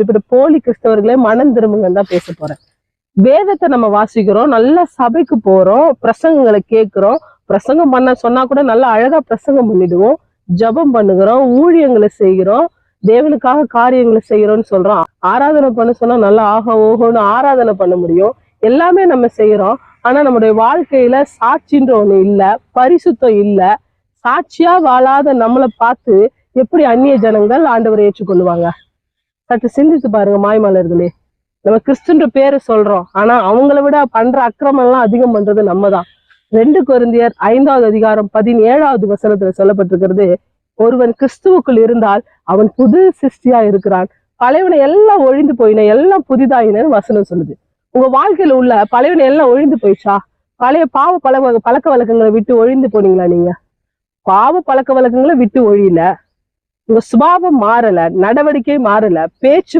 இப்படி போலி கிறிஸ்தவர்களே மனம் திரும்புங்கன்னு தான் பேச போறேன். வேதத்தை நம்ம வாசிக்கிறோம், நல்ல சபைக்கு போறோம், பிரசங்கங்களை கேட்கிறோம், பிரசங்கம் பண்ண சொன்னா கூட நல்லா அழகா பிரசங்கம் பண்ணிடுவோம், ஜபம் பண்ணுகிறோம், ஊழியங்களை செய்கிறோம், தேவனுக்காக காரியங்களை செய்யறோம்னு சொல்றோம். ஆராதனை பண்ண சொன்னா நல்லா ஆக ஓகோன்னு ஆராதனை பண்ண முடியும், எல்லாமே நம்ம செய்யறோம். ஆனா நம்முடைய வாழ்க்கையில சாட்சின்ற ஒண்ணு இல்ல, பரிசுத்தம் இல்ல. சாட்சியா வாழாத நம்மளை பார்த்து எப்படி அந்நிய ஜனங்கள் ஆண்டவரை ஏற்றுக்கொள்ளுவாங்க? சற்று சிந்தித்து பாருங்க மாய்மலர்களே. நம்ம கிறிஸ்துன்ற பேரை சொல்றோம், ஆனா அவங்கள விட பண்ற அக்கிரமம் எல்லாம் அதிகம் பண்றது நம்ம தான். 2 கொரிந்தியர் 5வது அதிகாரம் 17வது வசனத்துல சொல்லப்பட்டிருக்கிறது, ஒருவன் கிறிஸ்துவுக்குள் இருந்தால் அவன் புது சிருஷ்டியா இருக்கிறான், பழையவனை எல்லாம் ஒழிந்து போயின, எல்லாம் புதிதாயினு வசனம் சொல்லுது. உங்க வாழ்க்கையில உள்ள பழையவனை எல்லாம் ஒழிந்து போயிடுச்சா? பழைய பாவ பழக்க வழக்கங்களை விட்டு ஒழிந்து போனீங்களா? நீங்க பாவ பழக்க வழக்கங்களை விட்டு ஒழியல, உங்க சுபாவம் மாறல, நடவடிக்கை மாறல, பேச்சு